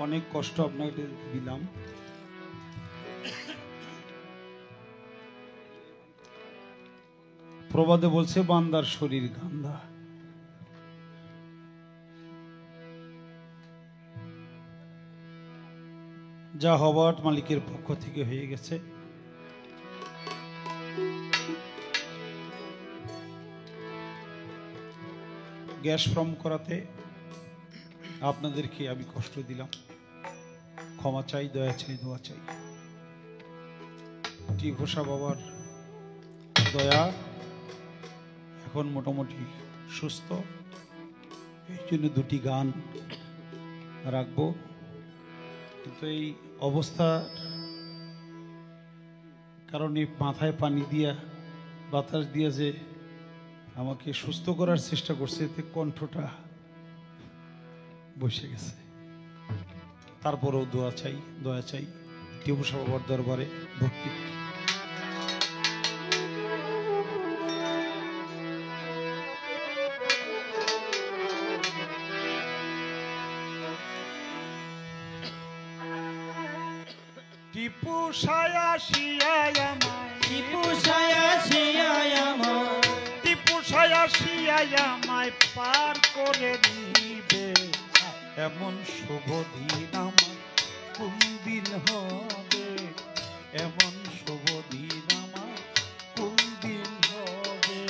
অনেক কষ্ট আপনাকে দিলাম। প্রবাদে বলছে বান্দার শরীর গান্দা। যা হবার মালিকের পক্ষ থেকে হয়ে গেছে। গ্যাস ফর্ম করাতে আপনাদেরকে আমি কষ্ট দিলাম, ক্ষমা চাই, দয়া চাই, দোয়া চাই। টি ঘোষা বাবার দয়া, এখন মোটামুটি সুস্থ, এই জন্য দুটি গান রাখবো। কিন্তু এই অবস্থার কারণে মাথায় পানি দিয়া বাতাস দিয়া যে আমাকে সুস্থ করার চেষ্টা করছে, এতে কণ্ঠটা বসে গেছে। তারপরেও দোয়া চাই, দয়া চাই, টিপু বাবার দরবারে ভক্তি। টিপু সায়া শিয়ায় আমায়, টিপু সায়া শিয়ায় আমায়, টিপু সায়া শিয়ায় আমায় পার করে নিবে, এমন শুভ দিন আমার কোন দিন হবে, এমন শুভ দিন আমার কোন দিন হবে।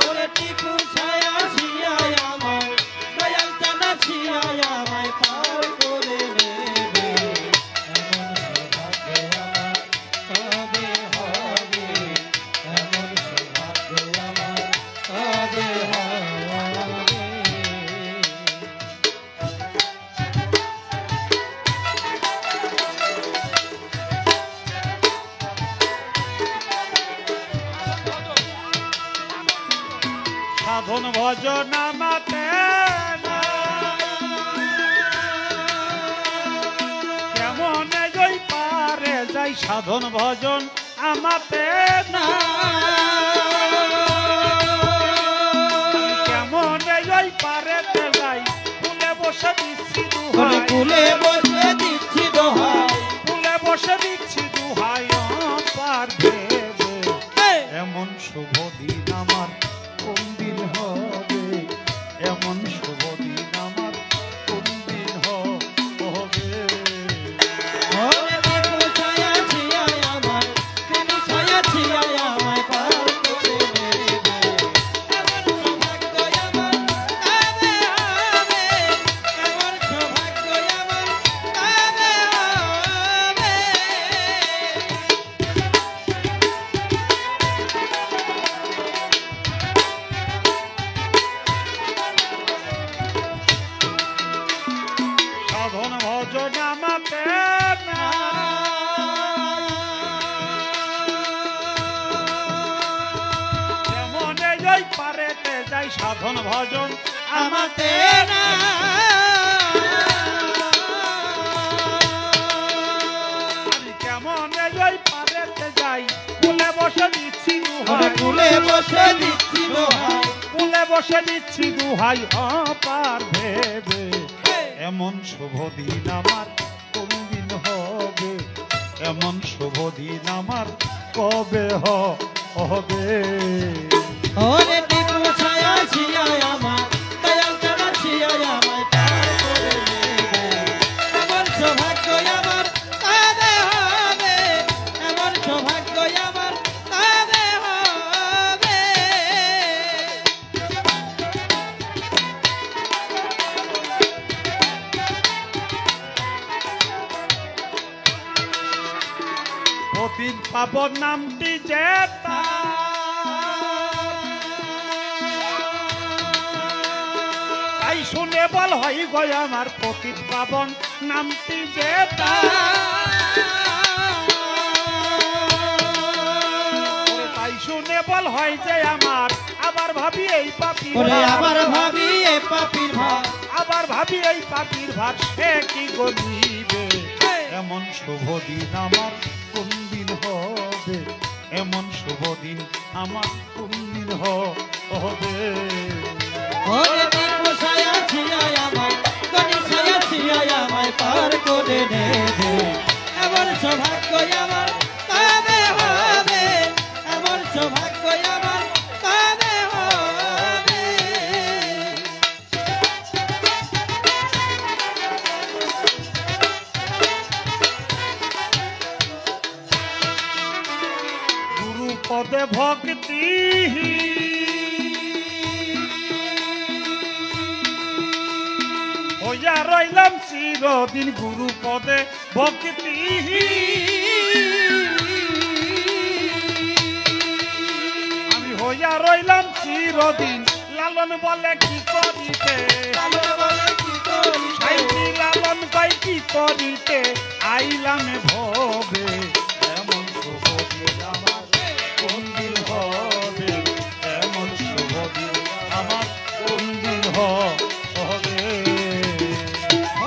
ওরে টিপু সায়া শিয়ায় আমায়, দয়াল চাঁদা শিয়ায় আমায় পার করে নেবে, এমন সৌভাগ্য আমার কবে হবে, এমন সৌভাগ্য আমার কবে হবে। সাধন ভজন আমাতে না, কেমন যাই পারে যাই, সাধন ভজন আমাতে না, কেমন যাই পারে যাই, ফুলে বসে দিচ্ছি ওরে দুহাই, কুলে বসে দিচ্ছি দোহাই, ফুলে বসে দিচ্ছি দুহাই, পার ভেবে এমন শুভ দিন আমার কোন দিন হবে, এমন শুভ দিন আমার কোন দিন হবে। ওরে টিপু সায়া শিয়ায় আমায়, তিনি সায়া শিয়ায় আমায় পার করে নেবে, এমন সৌভাগ্য আমার কবে হবে, এমন সৌভাগ্য আমার কবে হবে। সাধন ভজন আমাতে না, কেমন যাই পারেতে যাই, সাধন ভজন আমাতে না, আমি কেমন যাই পারেতে যাই, ফুলে বসে দিচ্ছি ওরে দুহাই, কুলে বসে দিচ্ছি দোহাই, ফুলে বসে দিচ্ছি দুহাই, পার ভেবে এমন শুভ দিন আমার কোন দিন হবে, এমন শুভ দিন আমার কবে হবে। ওরে টিপু সায়া শিয়ায় আমায়, দয়াল চাঁদা শিয়ায় আমায় পার করে নেবে, এমন সৌভাগ্য আমার কবে হবে, এমন সৌভাগ্য আমার কবে হবে। পতিত পাবন নামটি যে তাই শুনে বল হয় গয় আমার, পতিত পাবন নামটি যে তাই শুনে বল হয় যে আমার, আবার ভাবি এই পাপি, ওরে আবার ভাবি এ পাপির ভার, আবার ভাবি এই পাপির ভার সে কি গরিবে, এমন শুভ দিন আমার কোন দিন হবে, এমন শুভ দিন আমার কোন দিন হবে। ওরে টিপু সায়া শিয়ায় আমায়, গণেশ করে নেবে এমন সৌভাগ্য আমার কবে হবে এমন সৌভাগ্য আমার কবে হবে গুরু পদে ভক্তি হইয়া রইলাম চিরদিন গুরু পদে ভক্তি আমি হইয়া রইলাম চিরদিন লালন বলে কি করিতে সাইকি লালন কই কি করিতে আইলামে ভবে এমন শুভ দিন আমার কোন দিন হবে এমন শুভ দিন আমার কোন দিন হবে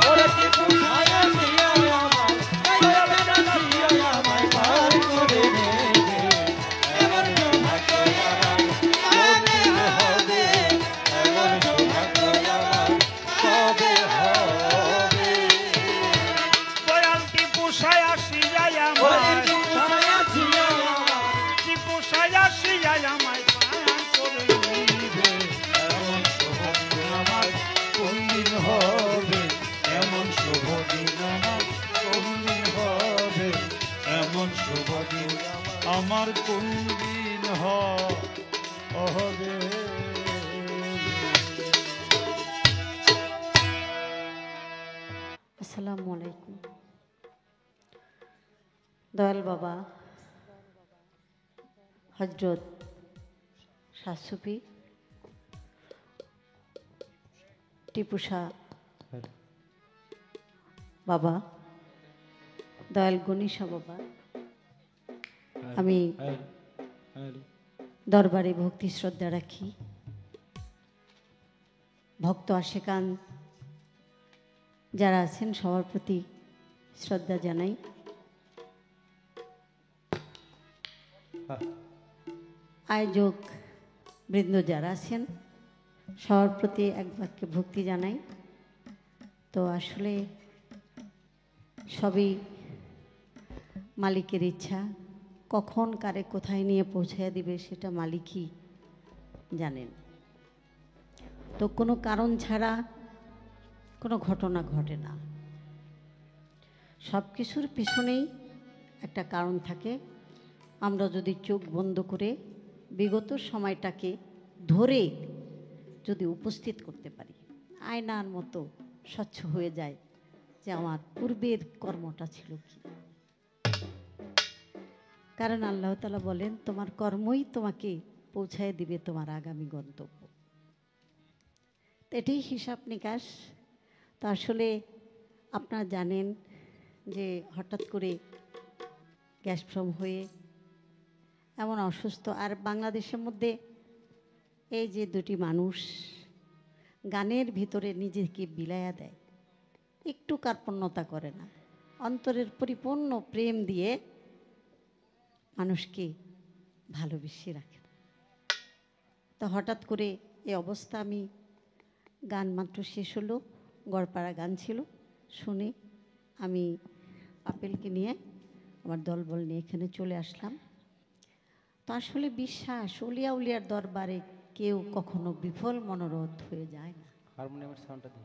ওরে টিপু ছায়া ছিয়া আমার দয়াল কানা ছিয়া আমায় পার করে নেবে এমন সৌভাগ্য আমার কবে হবে এমন সৌভাগ্য আমার কবে হবে দয়াল টিপু সায়া সিয়াই ওরে আমায় টিপু ছায়া ছিয়া আমার টিপু সায়া সিয়াই আমায় পান করে নিবে এমন শুভ দিন আমার কোন দিন হবে এমন শুভ দিন আমার কোন দিন হবে এমন শুভ দিন আমার কোন দিন হবে আসসালামু আলাইকুম। দয়াল বাবা হজরত শাহ সুফি টিপু শাহ বাবা দয়াল গণিশা বাবা আমি দরবারে ভক্তি শ্রদ্ধা রাখি। ভক্ত আশেকান যারা আছেন সবার প্রতি শ্রদ্ধা জানাই। আয়োজক বৃন্দ যারা আছেন সবার প্রতি এক বাক্যে ভক্তি জানাই। তো আসলে সবই মালিকের ইচ্ছা, কখন কারে কোথায় নিয়ে পৌঁছায় দিবে সেটা মালিকই জানেন। তো কোনো কারণ ছাড়া কোনো ঘটনা ঘটে না, সব কিছুর পিছনেই একটা কারণ থাকে। আমরা যদি চোখ বন্ধ করে বিগত সময়টাকে ধরে যদি উপস্থিত করতে পারি, আয়নার মতো স্বচ্ছ হয়ে যায় যে আমার পূর্বের কর্মটা ছিল কি। কারণ আল্লাহ তাআলা বলেন তোমার কর্মই তোমাকে পৌঁছায় দিবে তোমার আগামী গন্তব্য। এটাই হিসাব নিকাশ। তো আসলে আপনারা জানেন যে হঠাৎ করে গ্যাস ফর্ম হয়ে এমন অসুস্থ, আর বাংলাদেশের মধ্যে এই যে দুটি মানুষ গানের ভিতরে নিজেকে বিলায়া দেয়, একটু কার্পণ্যতা করে না, অন্তরের পরিপূর্ণ প্রেম দিয়ে মানুষকে ভালোবেসে রাখে। তো হঠাৎ করে এই অবস্থা, আমি গান মাত্র শেষ হলো, গড়পাড়া গান ছিল, শুনে আমি আপেলকে নিয়ে আমার দলবল নিয়ে এখানে চলে আসলাম। তো আসলে বিশ্বাস, উলিয়া উলিয়ার দরবারে কেউ কখনো বিফল মনোরথ হয়ে যায় না। হারমোনিয়ামের সাউন্ডটা দিন।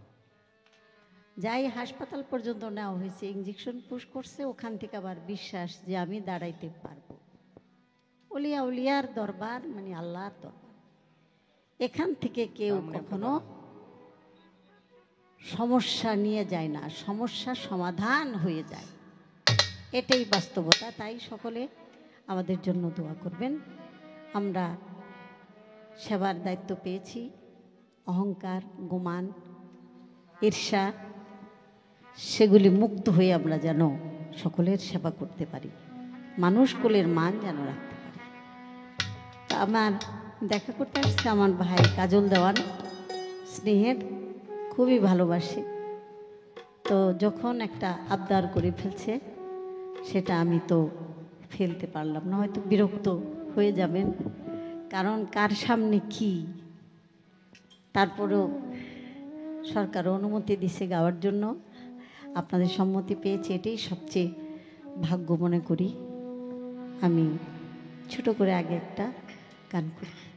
যাই হাসপাতাল পর্যন্ত নেওয়া হয়েছে, ইঞ্জেকশন পুশ করছে, ওখান থেকে আবার বিশ্বাস যে আমি দাঁড়াইতে পারবো। উলিয়া উলিয়ার দরবার মানে আল্লাহর দরবার, এখান থেকে কেউ কখনো সমস্যা নিয়ে যায় না, সমস্যার সমাধান হয়ে যায়, এটাই বাস্তবতা। তাই সকলে আমাদের জন্য দোয়া করবেন। আমরা সেবার দায়িত্ব পেয়েছি, অহংকার, গুমান, ঈর্ষা সেগুলি মুক্ত হয়ে আমরা যেন সকলের সেবা করতে পারি, মানুষ কুলের মান যেন রাখতে পারি। তা আমার দেখা করতে আসছে আমার ভাই কাজল দেওয়ান, স্নেহের, খুবই ভালোবাসে। তো যখন একটা আবদার করে ফেলছে, সেটা আমি তো ফেলতে পারলাম না, হয়তো বিরক্ত হয়ে যাবেন, কারণ কার সামনে কি। তারপরেও সরকার অনুমতি দিছে গাওয়ার জন্য। আপনাদের সম্মতি পেয়েছি, এটাই সবচেয়ে ভাগ্য মনে করি। আমি ছোট করে আগে একটা গান করি।